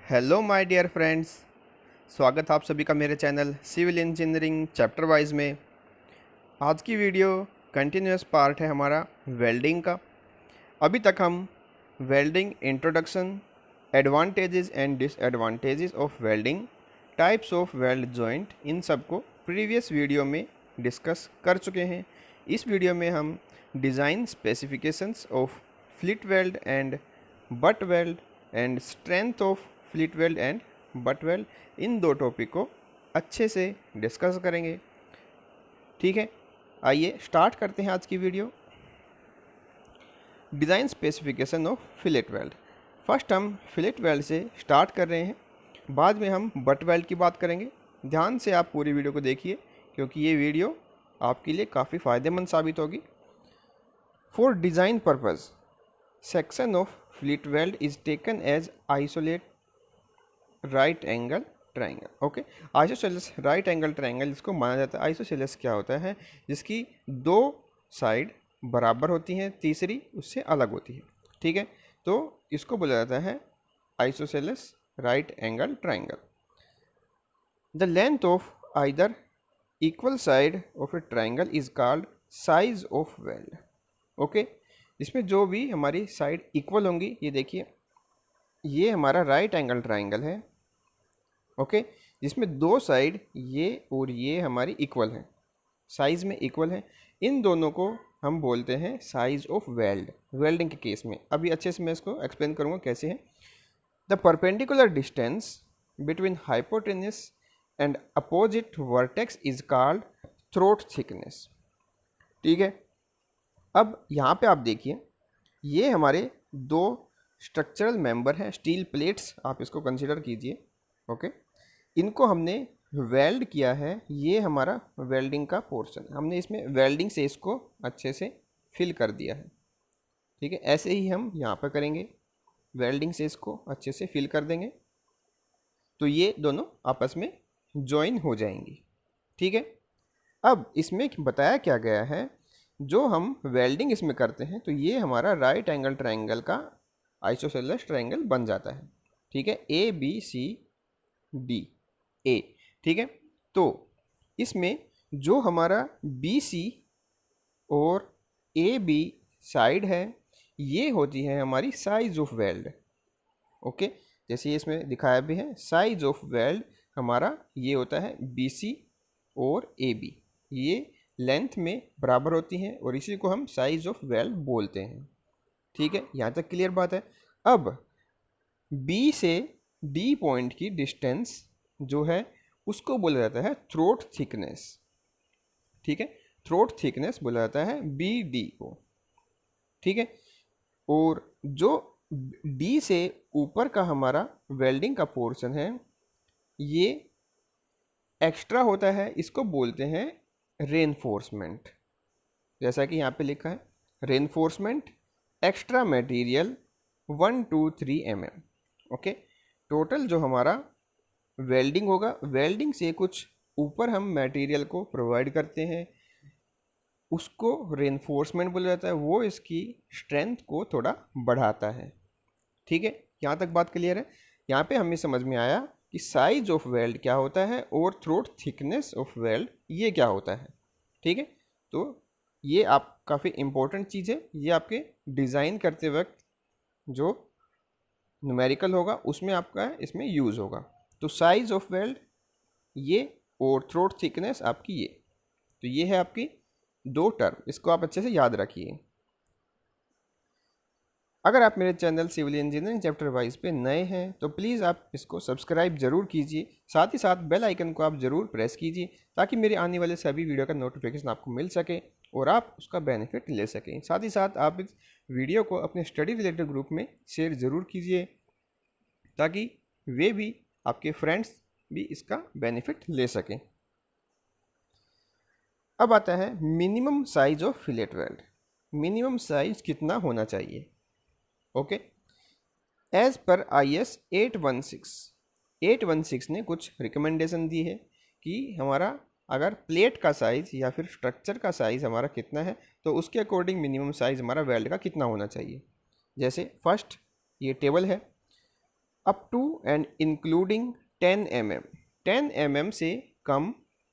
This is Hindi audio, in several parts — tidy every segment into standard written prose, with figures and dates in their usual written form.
Hello my dear friends. स्वागत है आप सभी का मेरे channel civil engineering chapter wise में। आज की वीडियो कंटिन्यूस पार्ट है हमारा वेल्डिंग का। अभी तक हम welding introduction, advantages and disadvantages of welding, types of weld joint, इन सब को प्रीवियस वीडियो में डिस्कस कर चुके हैं। इस वीडियो में हम design specifications of fillet weld and butt weld and strength of fillet weld and butt weld, इन दो टॉपिक को अच्छे से डिस्कस करेंगे। ठीक है, आइए स्टार्ट करते हैं आज की video. Design specification of fillet weld. First हम फिलेट वेल्ड से स्टार्ट कर रहे हैं, बाद में हम बट वेल्ड की बात करेंगे। ध्यान से आप पूरी वीडियो को देखिए क्योंकि ये वीडियो आपके लिए काफ़ी फ़ायदेमंद साबित होगी। For design purpose, section of fillet weld is taken as isolate right angle triangle. Okay, isosceles right angle triangle इसको माना जाता है। आइसोसेलेस क्या होता है? जिसकी दो साइड बराबर होती हैं, तीसरी उससे अलग होती है। ठीक है, तो इसको बोला जाता है isosceles right angle triangle. The length of either equal side of A triangle is called size of weld. Okay, इसमें जो भी हमारी साइड इक्वल होंगी, ये देखिए ये हमारा राइट एंगल ट्रायंगल है। ओके, जिसमें दो साइड ये और ये हमारी इक्वल हैं, साइज़ में इक्वल हैं। इन दोनों को हम बोलते हैं साइज ऑफ वेल्ड, वेल्डिंग के केस में। अभी अच्छे से मैं इसको एक्सप्लेन करूँगा कैसे है। The perpendicular distance between hypotenuse and opposite vertex is called throat thickness. ठीक है, अब यहाँ पे आप देखिए ये हमारे दो स्ट्रक्चरल मेंबर हैं, स्टील प्लेट्स आप इसको कंसिडर कीजिए। ओके, इनको हमने वेल्ड किया है, ये हमारा वेल्डिंग का पोर्शन है। हमने इसमें वेल्डिंग से इसको अच्छे से फिल कर दिया है। ठीक है, ऐसे ही हम यहाँ पर करेंगे, वेल्डिंग से इसको अच्छे से फिल कर देंगे तो ये दोनों आपस में जॉइन हो जाएंगी। ठीक है, अब इसमें बताया क्या गया है, जो हम वेल्डिंग इसमें करते हैं तो ये हमारा राइट एंगल ट्रायंगल का आइसोसेलेस ट्रायंगल बन जाता है। ठीक है, A B C D A. ठीक है, तो इसमें जो हमारा बी सी और ए बी साइड है, ये होती है हमारी साइज ऑफ वेल्ड। ओके, जैसे ये इसमें दिखाया भी है, साइज ऑफ वेल्ड हमारा ये होता है बी सी और ए बी, ये लेंथ में बराबर होती हैं और इसी को हम साइज ऑफ वेल्ड बोलते हैं। ठीक है, यहाँ तक क्लियर बात है। अब बी से डी पॉइंट की डिस्टेंस जो है उसको बोला जाता है थ्रोट थिकनेस। ठीक है, थ्रोट थिकनेस बोला जाता है बी डी को। ठीक है, और जो डी से ऊपर का हमारा वेल्डिंग का पोर्शन है ये एक्स्ट्रा होता है, इसको बोलते हैं रेनफोर्समेंट। जैसा कि यहाँ पे लिखा है, reinforcement extra material 1 2 3 mm। Okay, total जो हमारा वेल्डिंग होगा, वेल्डिंग से कुछ ऊपर हम मटेरियल को प्रोवाइड करते हैं, उसको रेनफोर्समेंट बोला जाता है। वो इसकी स्ट्रेंथ को थोड़ा बढ़ाता है। ठीक है, यहाँ तक बात क्लियर है। यहाँ पे हमें समझ में आया कि साइज ऑफ वेल्ड क्या होता है और थ्रोट थिकनेस ऑफ वेल्ड ये क्या होता है। ठीक है, तो ये आप काफ़ी इम्पोर्टेंट चीज़ है, ये आपके डिज़ाइन करते वक्त जो न्यूमेरिकल होगा उसमें आपका इसमें यूज़ होगा। तो साइज ऑफ वेल्ड ये और थ्रोट थिकनेस आपकी ये, तो ये है आपकी दो टर्म, इसको आप अच्छे से याद रखिए। अगर आप मेरे channel civil engineering chapter wise पे नए हैं तो प्लीज़ आप इसको सब्सक्राइब ज़रूर कीजिए, साथ ही साथ बेल आइकन को आप ज़रूर प्रेस कीजिए ताकि मेरे आने वाले सभी वीडियो का नोटिफिकेशन आपको मिल सके और आप उसका बेनिफिट ले सकें। साथ ही साथ आप इस वीडियो को अपने स्टडी रिलेटेड ग्रुप में शेयर ज़रूर कीजिए ताकि वे भी, आपके फ्रेंड्स भी इसका बेनिफिट ले सकें। अब आता है minimum size of fillet weld. Minimum size कितना होना चाहिए? ओके, एज पर IS 816 ने कुछ रिकमेंडेशन दी है कि हमारा अगर प्लेट का साइज़ या फिर स्ट्रक्चर का साइज़ हमारा कितना है तो उसके अकॉर्डिंग मिनिमम साइज़ हमारा वेल्ड का कितना होना चाहिए। जैसे फर्स्ट ये टेबल है, up to and including 10 mm, 10 mm से कम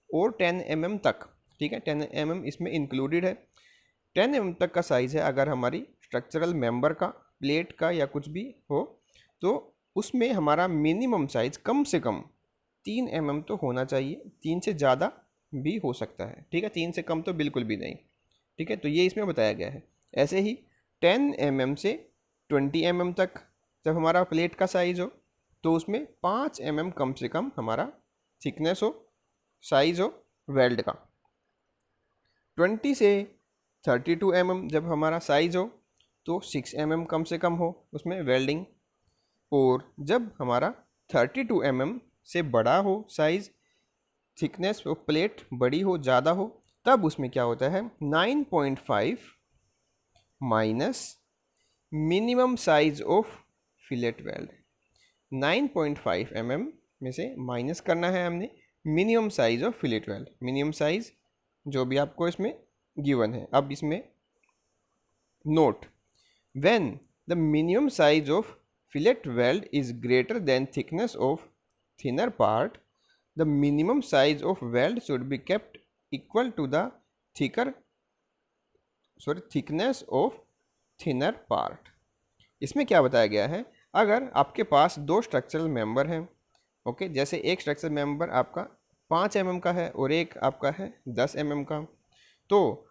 और 10 mm तक, ठीक है, 10 mm इसमें इंक्लूडेड है। 10 mm तक का साइज़ है अगर हमारी स्ट्रक्चरल मेंबर का, प्लेट का या कुछ भी हो, तो उसमें हमारा मिनिमम साइज़ कम से कम 3 mm तो होना चाहिए। 3 से ज़्यादा भी हो सकता है, ठीक है, 3 से कम तो बिल्कुल भी नहीं, ठीक है। तो ये इसमें बताया गया है। ऐसे ही 10 mm से 20 mm तक जब हमारा प्लेट का साइज़ हो, तो उसमें 5 mm कम से कम हमारा थिकनेस हो, साइज़ हो वेल्ड का। 20 से 32 mm जब हमारा साइज़ हो, तो 6 mm कम से कम हो उसमें वेल्डिंग। और जब हमारा 32 mm से बड़ा हो साइज़, थिकनेस ऑफ प्लेट बड़ी हो, ज़्यादा हो, तब उसमें क्या होता है 9.5 minus minimum size of fillet weld. 9.5 mm में से माइनस करना है हमने minimum size of fillet weld. Minimum size जो भी आपको इसमें गिवन है। अब इसमें note, when the minimum size of fillet weld is greater then thickness of thinner part, the minimum size of weld should be kept equal to the thickness of thinner part। इसमें क्या बताया गया है, अगर आपके पास दो स्ट्रक्चरल मेंबर हैं, ओके, जैसे एक स्ट्रक्चरल मेंबर आपका 5 mm का है और एक आपका है 10 mm का, तो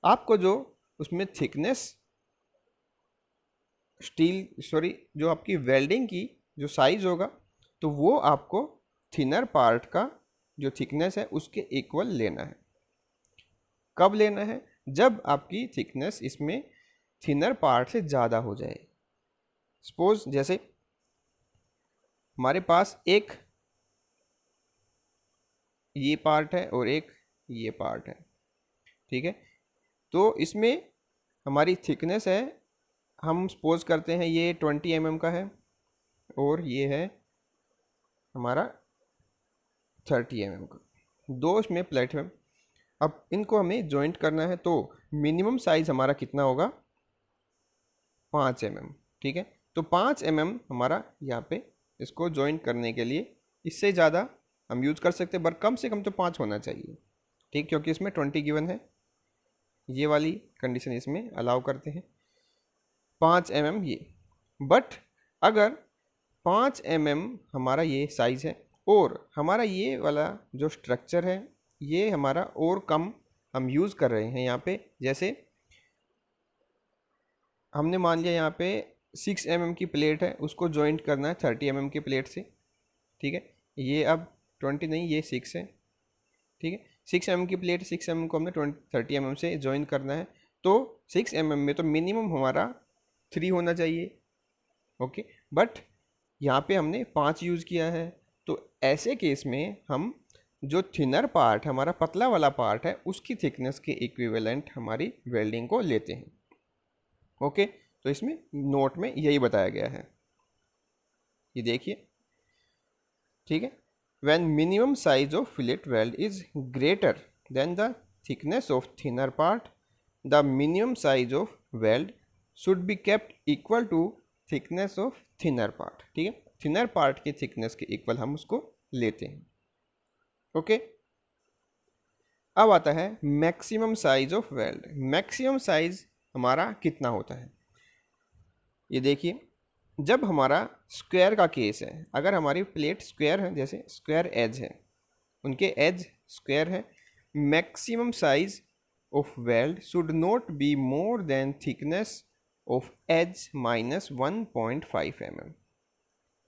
आपको जो उसमें थिकनेस जो आपकी वेल्डिंग की जो साइज होगा, तो वो आपको थिनर पार्ट का जो थिकनेस है उसके इक्वल लेना है। कब लेना है, जब आपकी थिकनेस इसमें थिनर पार्ट से ज़्यादा हो जाए। सपोज जैसे हमारे पास एक ये पार्ट है और एक ये पार्ट है, ठीक है, तो इसमें हमारी थिकनेस है, हम सपोज करते हैं ये 20 mm का है और ये है हमारा 30 mm का, दो इसमें प्लेट में। अब इनको हमें जॉइंट करना है, तो मिनिमम साइज हमारा कितना होगा 5 mm, ठीक है। तो 5 mm हमारा यहाँ पे इसको जॉइंट करने के लिए, इससे ज़्यादा हम यूज़ कर सकते हैं, पर कम से कम तो 5 होना चाहिए, ठीक, क्योंकि इसमें 20 गिवन है, ये वाली कंडीशन इसमें अलाउ करते हैं 5 mm ये। बट अगर 5 mm हमारा ये साइज़ है और हमारा ये वाला जो स्ट्रक्चर है ये हमारा और कम हम यूज़ कर रहे हैं यहाँ पे, जैसे हमने मान लिया यहाँ पे 6 mm की प्लेट है, उसको जॉइंट करना है 30 mm की प्लेट से, ठीक है, ये अब 20 नहीं, ये 6 है, ठीक है, 6 mm की प्लेट, 6 mm को हमने 30 mm से जॉइन करना है, तो 6 mm में तो मिनिमम हमारा 3 होना चाहिए, ओके, बट यहाँ पे हमने 5 यूज़ किया है। तो ऐसे केस में हम जो थिनर पार्ट, हमारा पतला वाला पार्ट है, उसकी थिकनेस के इक्विवेलेंट हमारी वेल्डिंग को लेते हैं, ओके। तो इसमें नोट में यही बताया गया है, ये देखिए, ठीक है। When minimum size of fillet weld is greater than the thickness of thinner part, the minimum size of weld should be kept equal to thickness of thinner part, ठीक है, थिनर पार्ट के थिकनेस के इक्वल हम उसको लेते हैं, ओके। अब आता है maximum size of weld. Maximum size हमारा कितना होता है, ये देखिए, जब हमारा स्क्वायर का केस है, अगर हमारी प्लेट स्क्वायर है, जैसे स्क्वायर एज है, उनके एज स्क्वायर है, maximum size of weld should not be more than thickness of edge minus 1.5 mm,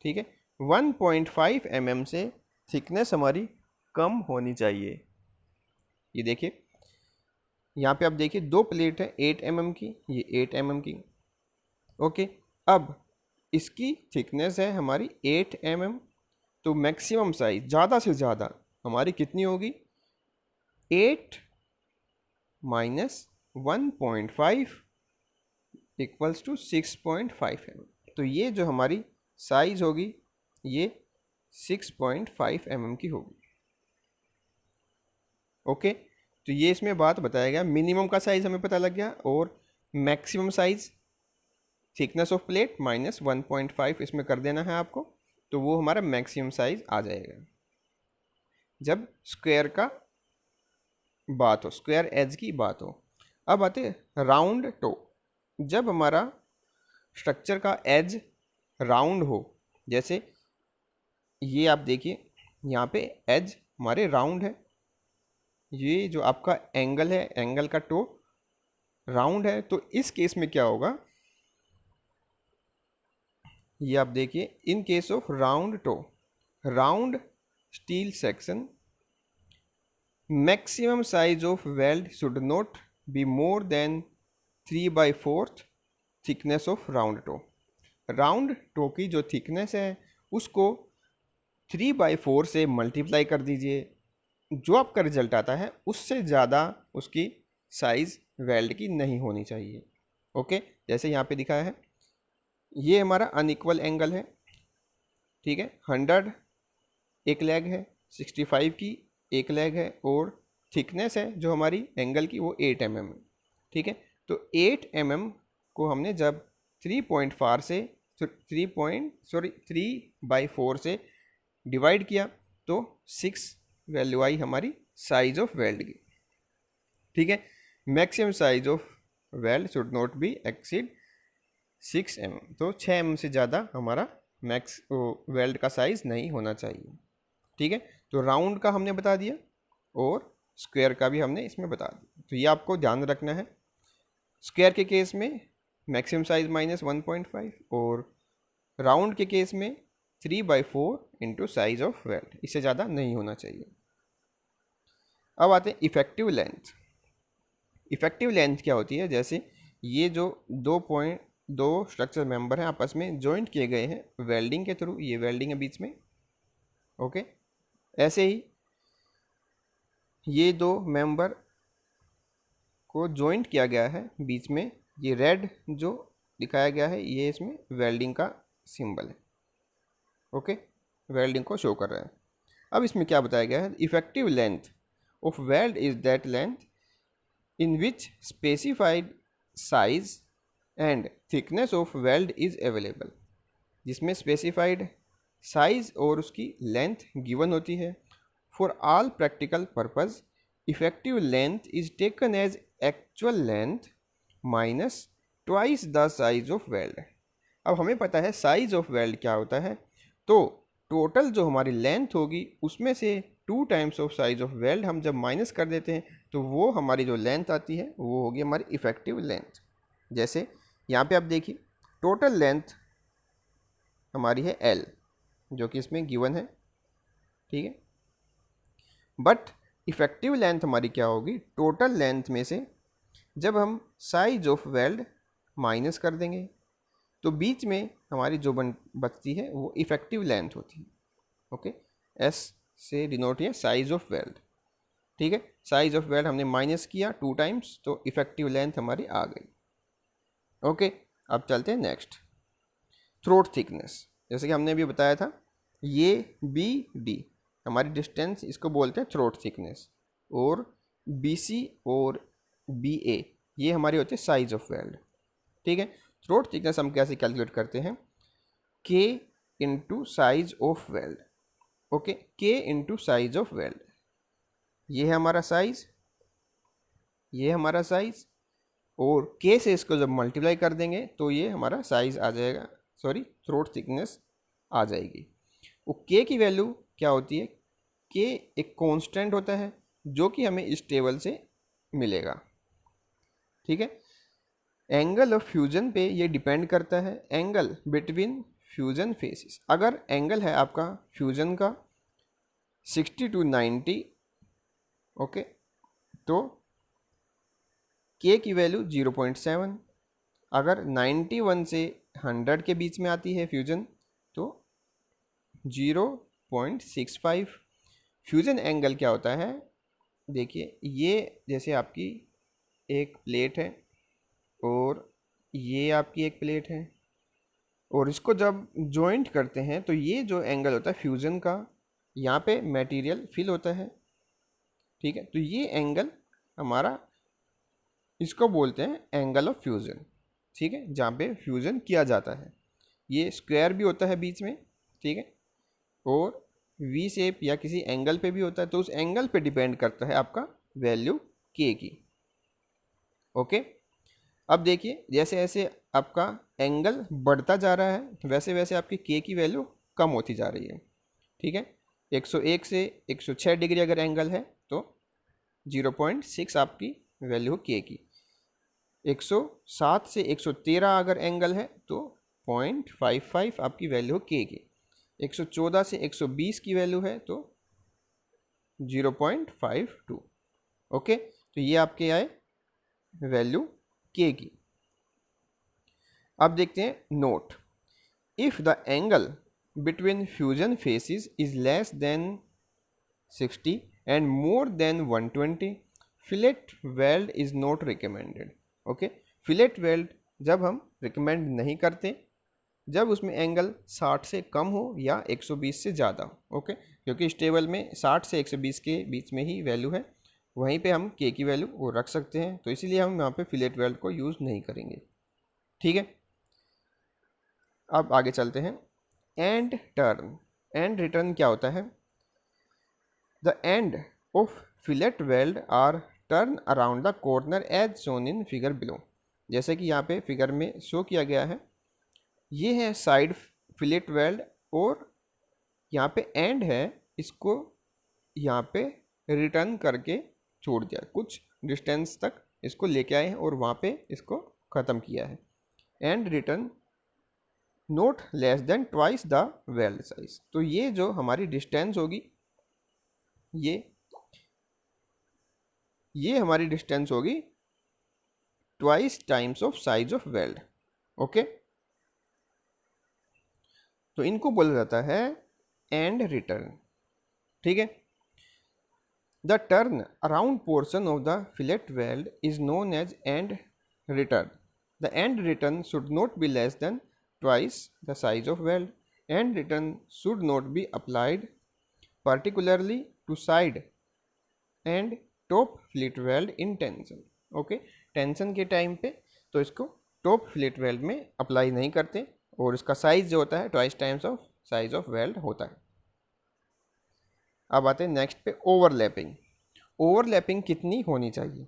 ठीक है, 1.5 mm से थिकनेस हमारी कम होनी चाहिए। ये देखिए, यहाँ पे आप देखिए दो प्लेट है 8 mm की, ये 8 mm की, ओके। अब इसकी थिकनेस है हमारी 8 mm, तो मैक्सिमम साइज ज़्यादा से ज़्यादा हमारी कितनी होगी 8 माइनस 1.5 इक्वल्स टू 6.5 mm। तो ये जो हमारी साइज होगी ये 6.5 mm की होगी, ओके। तो ये इसमें बात बताया गया, मिनिमम का साइज हमें पता लग गया और maximum size thickness of plate minus 1.5 इसमें कर देना है आपको, तो वो हमारा मैक्सिमम साइज आ जाएगा। जब स्क्वायर का बात हो, स्क्वायर एज की बात हो। अब आते राउंड टो। जब हमारा स्ट्रक्चर का एज राउंड हो, जैसे ये आप देखिए यहाँ पे एज हमारे राउंड है, ये जो आपका एंगल है, एंगल का टो राउंड है, तो इस केस में क्या होगा, ये आप देखिए, in case of round toe, round steel section, maximum size of weld should not be more than 3/4 thickness of round toe. Round toe की जो थिकनेस है उसको 3/4 से मल्टीप्लाई कर दीजिए, जो आपका रिजल्ट आता है उससे ज़्यादा उसकी साइज़ वेल्ड की नहीं होनी चाहिए। ओके, जैसे यहाँ पे दिखाया है, ये हमारा अनइक्वल एंगल है, ठीक है, 100 एक लेग है, 65 की एक लेग है, और थिकनेस है जो हमारी एंगल की वो 8 mm है, ठीक है। तो 8 mm को हमने जब 3/4 से 3/4 से डिवाइड किया तो 6 वैल्यू आई हमारी साइज ऑफ वेल्ड की, ठीक है। Maximum size of weld should not be exceed 6 mm, तो 6 mm से ज़्यादा हमारा मैक्स वेल्ड का साइज नहीं होना चाहिए, ठीक है। तो राउंड का हमने बता दिया और स्क्वायर का भी हमने इसमें बता दिया, तो ये आपको ध्यान रखना है। स्क्वायर के केस में मैक्सिमम साइज -1.5 और राउंड के केस में 3/4 इंटू साइज ऑफ वेल्ड, इससे ज़्यादा नहीं होना चाहिए। अब आते हैं इफेक्टिव लेंथ। इफेक्टिव लेंथ क्या होती है, जैसे ये जो दो स्ट्रक्चर मेंबर हैं आपस में जॉइंट किए गए हैं वेल्डिंग के थ्रू, ये वेल्डिंग है बीच में, ओके। ऐसे ही ये दो मेंबर को जॉइंट किया गया है बीच में, ये रेड जो दिखाया गया है ये इसमें वेल्डिंग का सिंबल है, ओके, वेल्डिंग को शो कर रहा है। अब इसमें क्या बताया गया है, effective length of weld is that length in which specified size and thickness of weld is available. जिसमें स्पेसिफाइड साइज और उसकी लेंथ गिवन होती है। For all practical purpose effective length is taken as actual length minus twice the size of weld. अब हमें पता है साइज ऑफ वेल्ड क्या होता है, तो टोटल जो हमारी लेंथ होगी उसमें से 2 times of size of weld हम जब माइनस कर देते हैं तो वो हमारी जो लेंथ आती है वो होगी हमारी इफेक्टिव लेंथ। जैसे यहाँ पे आप देखिए टोटल लेंथ हमारी है L, जो कि इसमें गिवन है, ठीक है। बट इफेक्टिव लेंथ हमारी क्या होगी, टोटल लेंथ में से जब हम साइज ऑफ वेल्ड माइनस कर देंगे तो बीच में हमारी जो बचती है वो इफेक्टिव लेंथ होती है, ओके। S से डिनोट है साइज ऑफ वेल्ड, ठीक है। साइज ऑफ वेल्ड हमने माइनस किया 2 टाइम्स तो इफेक्टिव लेंथ हमारी आ गई, ओके। अब चलते हैं नेक्स्ट, थ्रोट थिकनेस। जैसे कि हमने अभी बताया था ये BD हमारी डिस्टेंस, इसको बोलते हैं थ्रोट थिकनेस, और BC और BA ये हमारी होती है साइज ऑफ वेल्ड, ठीक है। थ्रोट थिकनेस हम कैसे कैलकुलेट करते हैं, K into size of weld, okay. K into size of weld, ये है हमारा साइज, ये हमारा साइज, और K से इसको जब मल्टीप्लाई कर देंगे तो ये हमारा साइज आ जाएगा, सॉरी थ्रोट थिकनेस आ जाएगी। वो K की वैल्यू क्या होती है, K एक कांस्टेंट होता है जो कि हमें इस टेबल से मिलेगा, ठीक है। एंगल ऑफ फ्यूजन पे ये डिपेंड करता है, एंगल बिटवीन फ्यूजन फेसेस। अगर एंगल है आपका फ्यूजन का 60 to 90, ओके, तो K की वैल्यू 0.7। अगर 91 से 100 के बीच में आती है फ्यूजन तो 0.65। फ्यूजन एंगल क्या होता है, देखिए ये जैसे आपकी एक प्लेट है और ये आपकी एक प्लेट है, और इसको जब जॉइंट करते हैं तो ये जो एंगल होता है फ्यूजन का, यहाँ पे मटेरियल फिल होता है, ठीक है। तो ये एंगल हमारा, इसको बोलते हैं एंगल ऑफ फ्यूजन, ठीक है, जहाँ पे फ्यूजन किया जाता है। ये स्क्वायर भी होता है बीच में, ठीक है, और वी शेप या किसी एंगल पे भी होता है, तो उस एंगल पे डिपेंड करता है आपका वैल्यू के की। ओके, अब देखिए जैसे जैसे आपका एंगल बढ़ता जा रहा है वैसे वैसे आपकी के की वैल्यू कम होती जा रही है। ठीक है, 101 से 106 डिग्री अगर एंगल है तो 0.6 आपकी वैल्यू के की। 107 से 113 अगर एंगल है तो 0.55 आपकी वैल्यू के की। 114 से 120 की वैल्यू है तो 0.52। ओके, तो ये आपके आए वैल्यू के की। अब देखते हैं note. If the angle between fusion faces is less then 60 and more than 120, fillet weld is not recommended. Okay, fillet weld जब हम रिकमेंड नहीं करते जब उसमें एंगल 60 से कम हो या 120 से ज़्यादा। ओके, क्योंकि इस टेबल में 60 से 120 के बीच में ही वैल्यू है, वहीं पे हम के की वैल्यू वो रख सकते हैं, तो इसीलिए हम यहाँ पे फिलेट वेल्ड को यूज़ नहीं करेंगे। ठीक है, अब आगे चलते हैं। एंड टर्न, एंड रिटर्न क्या होता है? The end of fillet weld are turn around the corner as shown in figure below. जैसे कि यहाँ पे फिगर में शो किया गया है, ये है साइड फिलेट वेल्ड और यहाँ पे एंड है, इसको यहाँ पे रिटर्न करके छोड़ दिया, कुछ डिस्टेंस तक इसको लेके आए हैं और वहाँ पे इसको ख़त्म किया है। End return note less than twice the weld size. तो ये जो हमारी डिस्टेंस होगी ये हमारी डिस्टेंस होगी twice times of size of weld. Okay, तो इनको बोला जाता है एंड रिटर्न। ठीक है, the turn around portion of the fillet weld is known as end return. The end return should not be less than twice the size of weld. End return should not be applied particularly to side and top fillet weld in tension. Okay, tension के टाइम पे तो इसको टॉप फिलेट वेल्ड में अप्लाई नहीं करते और इसका साइज जो होता है twice times of size of weld होता है। अब आते हैं नेक्स्ट पे ओवरलैपिंग। ओवरलैपिंग कितनी होनी चाहिए?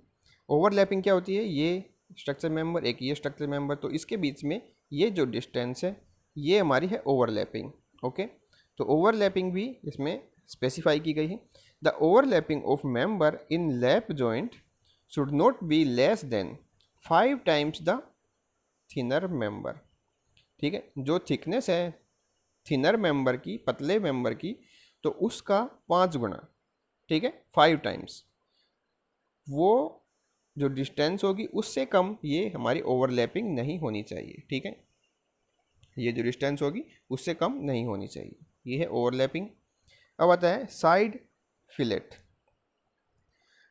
ओवरलैपिंग क्या होती है? ये स्ट्रक्चर मेंबर, एक ये स्ट्रक्चर मेंबर, तो इसके बीच में ये जो डिस्टेंस है ये हमारी है ओवरलैपिंग। ओके, तो ओवरलैपिंग भी इसमें स्पेसिफाई की गई है। The overlapping of member in lap joint should not be less then 5 times the thinner member. ठीक है, जो थिकनेस है थिनर मेंबर की, पतले मेंबर की, तो उसका 5 गुना। ठीक है, 5 टाइम्स वो जो डिस्टेंस होगी उससे कम ये हमारी ओवरलैपिंग नहीं होनी चाहिए। ठीक है, ये जो डिस्टेंस होगी उससे कम नहीं होनी चाहिए, ये है ओवरलैपिंग। अब आता है side fillet.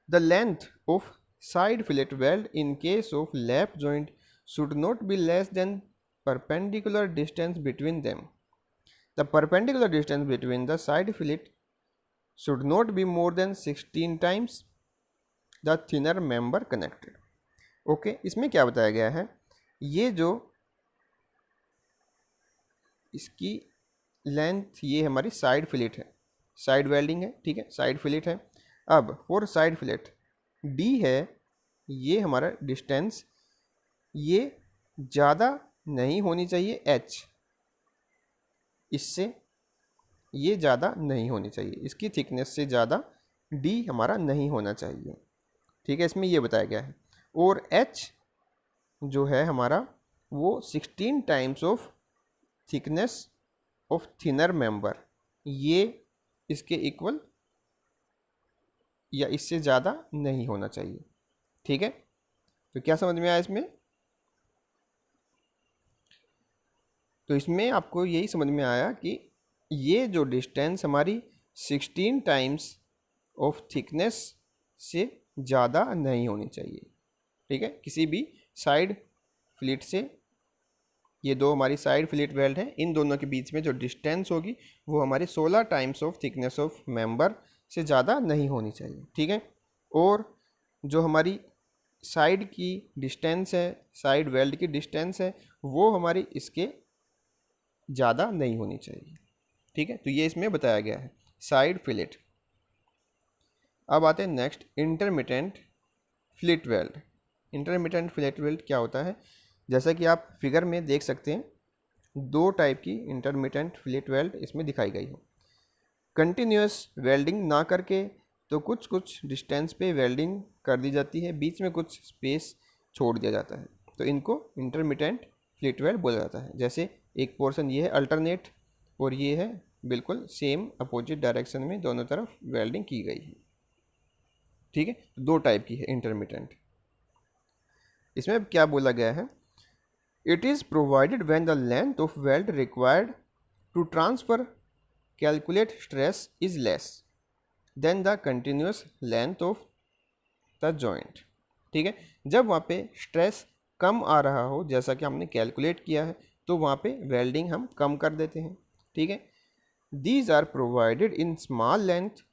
The length of side fillet weld in case of lap joint should not be less then perpendicular distance between them. The perpendicular distance between the side fillet should not be more then 16 times the thinner member connected. Okay, इसमें क्या बताया गया है? ये जो इसकी लेंथ, ये हमारी साइड फिलेट है, साइड वेल्डिंग है। ठीक है, साइड फिलेट है। अब फॉर साइड फिलेट डी है, ये हमारा डिस्टेंस, ये ज़्यादा नहीं होनी चाहिए एच, इससे ये ज़्यादा नहीं होनी चाहिए, इसकी थिकनेस से ज़्यादा डी हमारा नहीं होना चाहिए। ठीक है, इसमें ये बताया गया है। और एच जो है हमारा वो 16 times of thickness of thinner member, ये इसके इक्वल या इससे ज़्यादा नहीं होना चाहिए। ठीक है, तो क्या समझ में आया इसमें? तो इसमें आपको यही समझ में आया कि ये जो डिस्टेंस हमारी 16 टाइम्स ऑफ थिकनेस से ज़्यादा नहीं होनी चाहिए। ठीक है, किसी भी साइड फिलेट से, ये दो हमारी साइड फिलेट वेल्ड हैं, इन दोनों के बीच में जो डिस्टेंस होगी वो हमारी 16 times of thickness of member से ज़्यादा नहीं होनी चाहिए। ठीक है, और जो हमारी साइड की डिस्टेंस है, साइड वेल्ड की डिस्टेंस है, वो हमारी इसके ज़्यादा नहीं होनी चाहिए। ठीक है, तो ये इसमें बताया गया है साइड फिलेट। अब आते हैं next intermittent fillet weld. Intermittent fillet weld क्या होता है, जैसा कि आप फिगर में देख सकते हैं, दो टाइप की इंटरमिटेंट फिलेट वेल्ड इसमें दिखाई गई है। कंटिन्यूस वेल्डिंग ना करके तो कुछ कुछ डिस्टेंस पे वेल्डिंग कर दी जाती है, बीच में कुछ स्पेस छोड़ दिया जाता है, तो इनको इंटरमिटेंट फिलेट वेल्ड बोला जाता है। जैसे एक पोर्शन ये है अल्टरनेट और ये है बिल्कुल सेम अपोजिट डायरेक्शन में दोनों तरफ वेल्डिंग की गई है। ठीक है, दो टाइप की है इंटरमिटेंट। इसमें क्या बोला गया है, it is provided when the length of weld required to transfer calculate stress is less than the continuous length of the joint. ठीक है, जब वहाँ पे स्ट्रेस कम आ रहा हो, जैसा कि हमने कैलकुलेट किया है, तो वहाँ पे वेल्डिंग हम कम कर देते हैं। ठीक है, these are provided in small length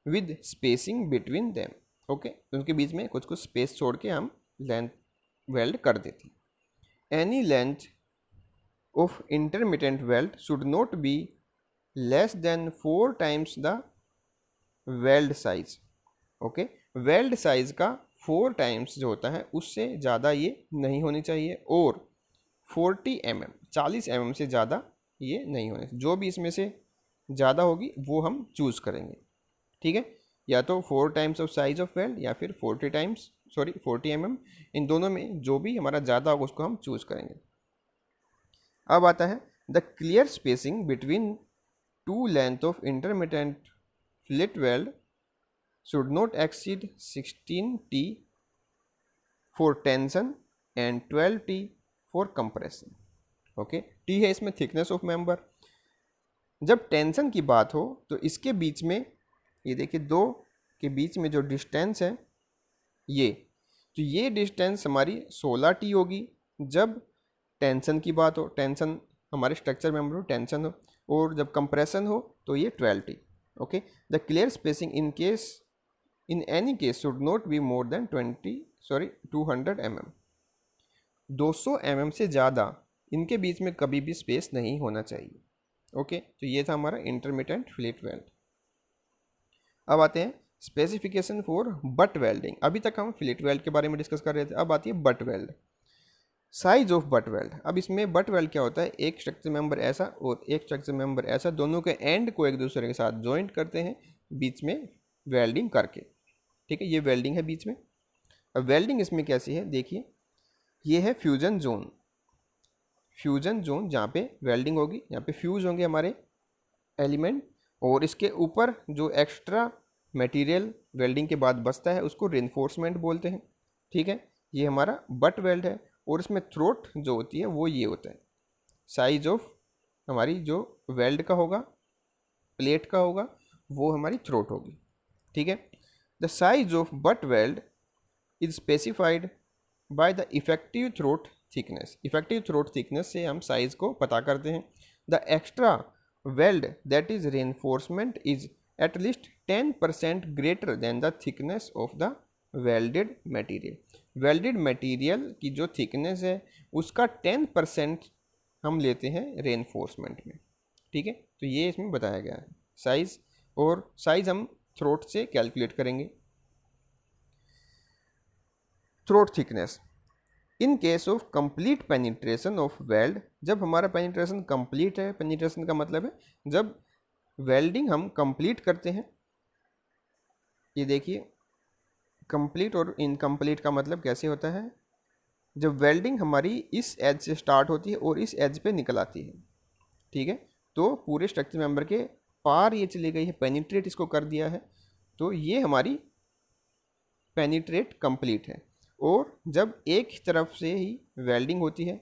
with spacing between them. Okay, उनके बीच में कुछ कुछ स्पेस छोड़ के हम लेंथ वेल्ड कर देते हैं। Any length of intermittent weld should not be less then 4 times the weld size. Okay, weld size का 4 times जो होता है उससे ज़्यादा ये नहीं होनी चाहिए, और 40 mm 40 mm से ज़्यादा ये नहीं होने। जो भी इसमें से ज़्यादा होगी वो हम चूज़ करेंगे। ठीक है, या तो 4 times of size of weld या फिर 40 mm, इन दोनों में जो भी हमारा ज़्यादा होगा उसको हम चूज़ करेंगे। अब आता है the clear spacing between two length of intermittent fillet weld should not exceed 16T for tension and 12T for compression. Okay, T है इसमें थिकनेस ऑफ मेंबर। जब टेंशन की बात हो तो इसके बीच में ये देखिए, दो के बीच में जो डिस्टेंस है ये डिस्टेंस हमारी 16T होगी जब टेंशन की बात हो, टेंशन हमारे स्ट्रक्चर मेंबर हो, टेंशन हो, और जब कंप्रेशन हो तो ये 12T। Okay, the clear spacing in any case should not be more than 200 mm। 200 mm से ज़्यादा इनके बीच में कभी भी स्पेस नहीं होना चाहिए। ओके, तो ये था हमारा इंटरमिटेंट फिलेट वेल्ड। अब आते हैं स्पेसिफिकेशन फॉर बट वेल्डिंग। अभी तक हम फिलेट वेल्ड के बारे में डिस्कस कर रहे थे, अब आती है butt weld. Size of butt weld. अब इसमें बट वेल्ड क्या होता है, एक स्ट्रक्चर मेंबर ऐसा और एक स्ट्रक्चर मेंबर ऐसा, दोनों के एंड को एक दूसरे के साथ ज्वाइंट करते हैं बीच में वेल्डिंग करके। ठीक है, ये वेल्डिंग है बीच में। अब वेल्डिंग इसमें कैसी है, देखिए ये है फ्यूजन जोन। फ्यूजन जोन जहाँ पे वेल्डिंग होगी, यहाँ पे फ्यूज होंगे हमारे एलिमेंट, और इसके ऊपर जो एक्स्ट्रा मटेरियल वेल्डिंग के बाद बचता है उसको रेनफोर्समेंट बोलते हैं। ठीक है, ये हमारा बट वेल्ड है, और इसमें थ्रोट जो होती है वो ये होता है। साइज ऑफ हमारी जो वेल्ड का होगा, प्लेट का होगा, वो हमारी थ्रोट होगी। ठीक है, the size of butt weld is specified by the effective throat thickness. Effective throat thickness से हम साइज को पता करते हैं। The extra weld that is reinforcement is at least 10% greater than the thickness of the welded material. Welded material की जो थिकनेस है उसका 10% हम लेते हैं रेनफोर्समेंट में। ठीक है, तो ये इसमें बताया गया है साइज, और साइज हम थ्रोट से कैलकुलेट करेंगे। Throat thickness in case of complete penetration of weld. जब हमारा पेनिट्रेशन कंप्लीट है, पेनिट्रेशन का मतलब है जब वेल्डिंग हम कंप्लीट करते हैं, ये देखिए कंप्लीट और इनकम्प्लीट का मतलब कैसे होता है, जब वेल्डिंग हमारी इस एज से स्टार्ट होती है और इस एज पे निकल आती है। ठीक है, तो पूरे स्ट्रक्चर मेंबर के पार ये चली गई है, पेनिट्रेट इसको कर दिया है, तो ये हमारी पेनिट्रेट कंप्लीट है। और जब एक ही तरफ से ही वेल्डिंग होती है,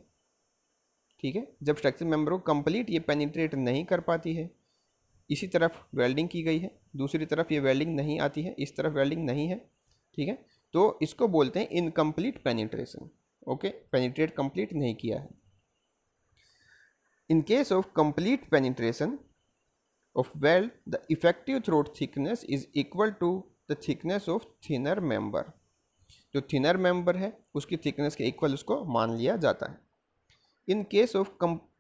ठीक है, जब स्ट्रक्चर मेंबर को कंप्लीट ये पेनिट्रेट नहीं कर पाती है, इसी तरफ वेल्डिंग की गई है, दूसरी तरफ ये वेल्डिंग नहीं आती है, इस तरफ वेल्डिंग नहीं है, ठीक है, तो इसको बोलते हैं incomplete penetration. Okay, penetrate complete नहीं किया है। In case of complete penetration of weld, the effective throat thickness is equal to the thickness of thinner member। जो थिनर मेंबर है उसकी थिकनेस के इक्वल उसको मान लिया जाता है। In case of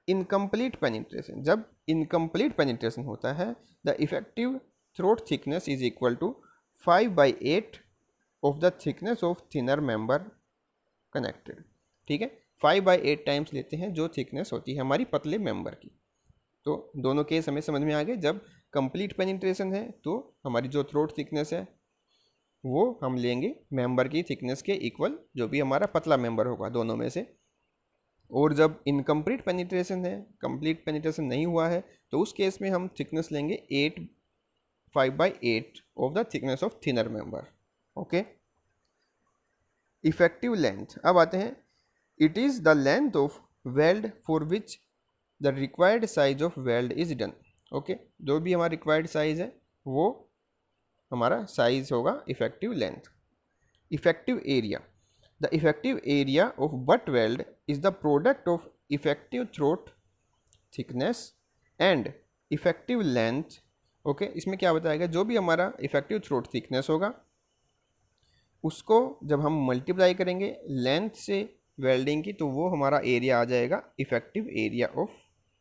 incomplete penetration, जब इनकम्प्लीट पेनिट्रेशन होता है, the effective throat thickness is equal to 5/8 of the thickness of thinner member connected. ठीक है, 5/8 टाइम्स लेते हैं जो थिकनेस होती है हमारी पतले मेंबर की। तो दोनों केस हमें समझ में आ गए। जब कंप्लीट पेनिट्रेशन है तो हमारी जो थ्रोट थिकनेस है वो हम लेंगे मेंबर की थिकनेस के इक्वल, जो भी हमारा पतला मेंबर होगा दोनों में से। और जब इनकम्प्लीट पेनिट्रेशन है, कंप्लीट पेनिट्रेशन नहीं हुआ है, तो उस केस में हम थिकनेस लेंगे 5/8 of the thickness of thinner member. Okay, effective length अब आते हैं। It is the length of weld for which the required size of weld is done. Okay, जो भी हमारा रिक्वायर्ड साइज है वो हमारा साइज होगा effective length. Effective area, the effective area of butt weld is the product of effective throat thickness and effective length. Okay, इसमें क्या बताएगा, जो भी हमारा इफेक्टिव थ्रोट थिकनेस होगा उसको जब हम मल्टीप्लाई करेंगे लेंथ से वेल्डिंग की, तो वो हमारा एरिया आ जाएगा effective area of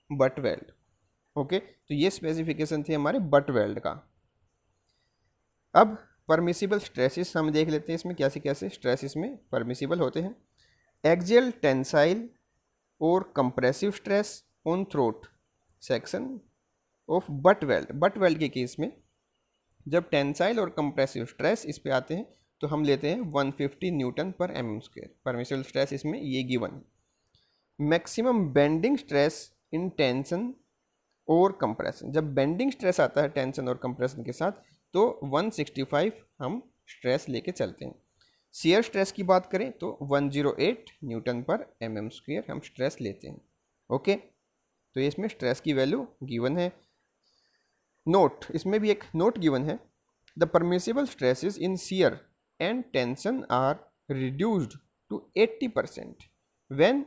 butt weld. Okay, तो ये स्पेसिफिकेशन थे हमारे बट वेल्ड का। अब परमिसिबल स्ट्रेसेस हम देख लेते हैं, इसमें कैसे कैसे स्ट्रेसेस में परमिसिबल होते हैं। एक्सियल टेंसाइल और compressive stress on throat section of butt weld. Butt weld के केस में जब टेंसाइल और कंप्रेसिव स्ट्रेस इस पे आते हैं तो हम लेते हैं 150 न्यूटन पर mm²। परमिसिबल स्ट्रेस इसमें ये गिवन है। Maximum bending stress in tension और कंप्रेशन, जब बेंडिंग स्ट्रेस आता है टेंशन और कंप्रेशन के साथ तो 165 हम स्ट्रेस लेके चलते हैं। शियर स्ट्रेस की बात करें तो 108 न्यूटन पर mm² हम स्ट्रेस लेते हैं। ओके, तो ये इसमें स्ट्रेस की वैल्यू गिवन है। नोट, इसमें भी एक नोट गिवन है। The permissible stresses in shear and tension are reduced to 80% when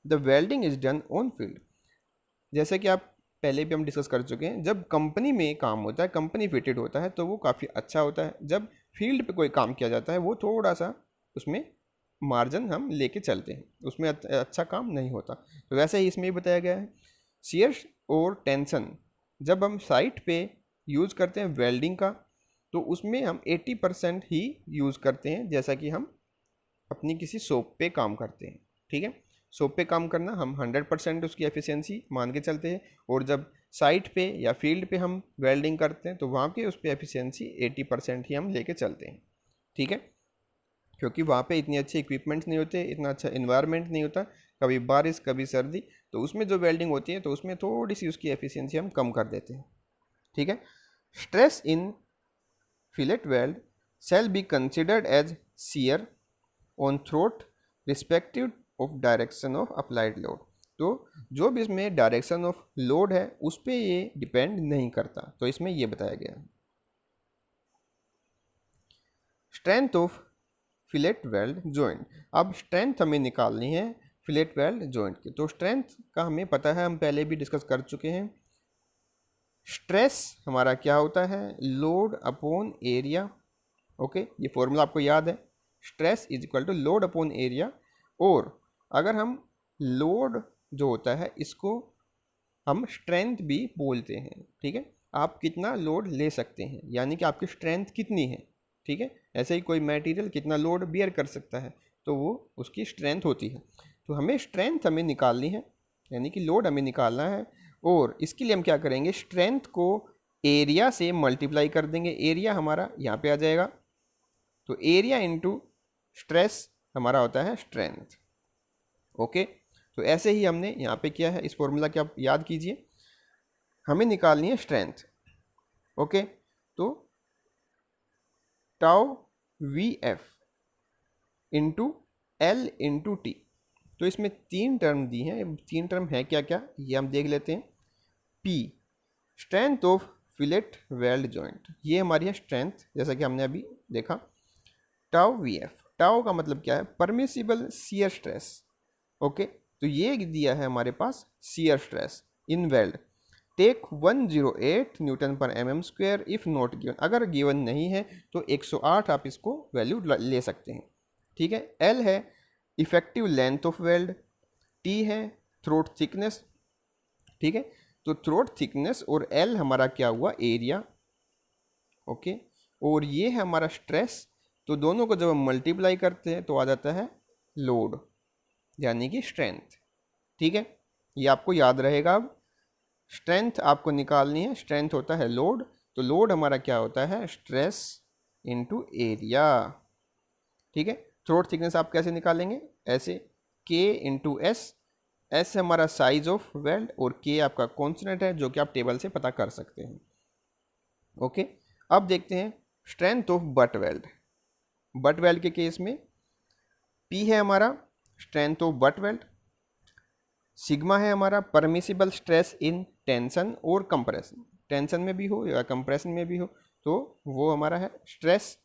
the welding is done on field. जैसे कि आप पहले भी हम डिस्कस कर चुके हैं, जब कंपनी में काम होता है, कंपनी फिटेड होता है तो वो काफ़ी अच्छा होता है। जब फील्ड पे कोई काम किया जाता है वो थोड़ा सा उसमें मार्जिन हम लेके चलते हैं, उसमें अच्छा काम नहीं होता। तो वैसे ही इसमें भी बताया गया है। शियर और टेंशन जब हम साइट पे यूज़ करते हैं वेल्डिंग का तो उसमें हम 80% ही यूज़ करते हैं, जैसा कि हम अपनी किसी शॉप पे काम करते हैं। ठीक है, शॉप पे काम करना हम 100% उसकी एफिशिएंसी मान के चलते हैं, और जब साइट पे या फील्ड पे हम वेल्डिंग करते हैं तो वहाँ पे उस पर एफिशिएंसी 80% ही हम लेके चलते हैं। ठीक है, क्योंकि वहाँ पे इतनी अच्छी इक्विपमेंट्स नहीं होते, इतना अच्छा इन्वायरमेंट नहीं होता, कभी बारिश कभी सर्दी, तो उसमें जो वेल्डिंग होती है तो उसमें थोड़ी सी उसकी एफिशिएंसी हम कम कर देते हैं। ठीक है, stress in fillet weld shall be considered as shear on throat respective of direction of applied load। तो जो भी इसमें डायरेक्शन ऑफ लोड है उस पर ये डिपेंड नहीं करता, तो इसमें ये बताया गया। Strength of fillet weld joint, अब स्ट्रेंथ हमें निकालनी है फिलेट वेल्ड जॉइंट की। तो स्ट्रेंथ का हमें पता है, हम पहले भी डिस्कस कर चुके हैं। स्ट्रेस हमारा क्या होता है, लोड अपॉन एरिया। ओके, ये फॉर्मूला आपको याद है, stress is equal to load upon area. और अगर हम लोड जो होता है इसको हम स्ट्रेंथ भी बोलते हैं। ठीक है, आप कितना लोड ले सकते हैं, यानी कि आपकी स्ट्रेंथ कितनी है। ठीक है, ऐसे ही कोई मटेरियल कितना लोड बियर कर सकता है तो वो उसकी स्ट्रेंथ होती है। तो हमें स्ट्रेंथ हमें निकालनी है, यानी कि लोड हमें निकालना है, और इसके लिए हम क्या करेंगे, स्ट्रेंथ को एरिया से मल्टीप्लाई कर देंगे। एरिया हमारा यहाँ पे आ जाएगा, तो एरिया इंटू स्ट्रेस हमारा होता है स्ट्रेंथ। ओके, तो ऐसे ही हमने यहाँ पे किया है। इस फॉर्मूला के आप याद कीजिए, हमें निकालनी है स्ट्रेंथ। ओके, तो tau V F into L into T. तो इसमें 3 टर्म दी हैं, 3 टर्म है क्या क्या ये हम देख लेते हैं। P, strength of fillet weld joint, ये हमारी है स्ट्रेंथ, जैसा कि हमने अभी देखा। टाउ वी एफ, टाउ का मतलब क्या है, परमिसिबल शियर स्ट्रेस। ओके, तो ये दिया है हमारे पास shear stress in weld, take 108 newton पर mm²। इफ़ नॉट गिवन, अगर गिवन नहीं है तो 108 आप इसको वैल्यू ले सकते हैं। ठीक है, एल है effective length of weld, T है थ्रोट थिकनेस ठीक है। तो थ्रोट थिकनेस और एल हमारा क्या हुआ, एरिया, ओके। और ये है हमारा स्ट्रेस, तो दोनों को जब हम मल्टीप्लाई करते हैं तो आ जाता है लोड, यानी कि स्ट्रेंथ, ठीक है। ये आपको याद रहेगा। अब स्ट्रेंथ आपको निकालनी है, स्ट्रेंथ होता है लोड, तो लोड हमारा क्या होता है, स्ट्रेस इनटू एरिया, ठीक है। थ्रोट थिकनेस आप कैसे निकालेंगे, ऐसे K इंटू एस, एस है हमारा साइज ऑफ वेल्ड और K आपका कॉन्स्टेंट है जो कि आप टेबल से पता कर सकते हैं, ओके। अब देखते हैं strength of butt weld. Butt weld के केस में P है हमारा strength of butt weld, sigma है हमारा परमिसिबल स्ट्रेस इन टेंशन और कंप्रेशन, टेंशन में भी हो या कंप्रेशन में भी हो तो वो हमारा है स्ट्रेस।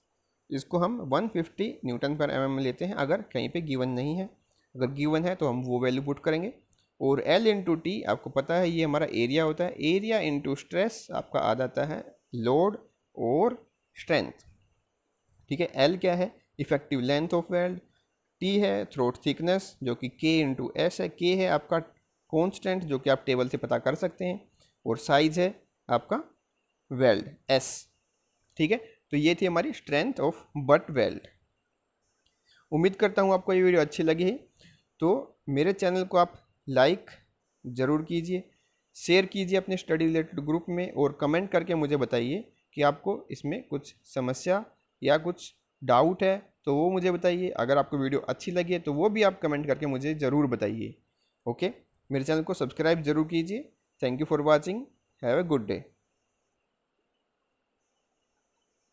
इसको हम 150 न्यूटन पर mm लेते हैं अगर कहीं पे गिवन नहीं है, अगर गिवन है तो हम वो वैल्यू पुट करेंगे। और L इंटू टी आपको पता है ये हमारा एरिया होता है, एरिया इंटू स्ट्रेस आपका आ जाता है लोड और स्ट्रेंथ, ठीक है। L क्या है, effective length of weld, T है थ्रोट थिकनेस जो कि K इंटू एस है, K है आपका कॉन्स्टेंट जो कि आप टेबल से पता कर सकते हैं, और साइज है आपका वेल्ड S, ठीक है। तो ये थी हमारी स्ट्रेंथ ऑफ बट वेल्ड। उम्मीद करता हूँ आपको ये वीडियो अच्छी लगी है, तो मेरे चैनल को आप लाइक ज़रूर कीजिए, शेयर कीजिए अपने स्टडी रिलेटेड ग्रुप में, और कमेंट करके मुझे बताइए कि आपको इसमें कुछ समस्या या कुछ डाउट है तो वो मुझे बताइए। अगर आपको वीडियो अच्छी लगी है तो वो भी आप कमेंट करके मुझे ज़रूर बताइए, ओके। मेरे चैनल को सब्सक्राइब ज़रूर कीजिए। Thank you for watching, have a good day.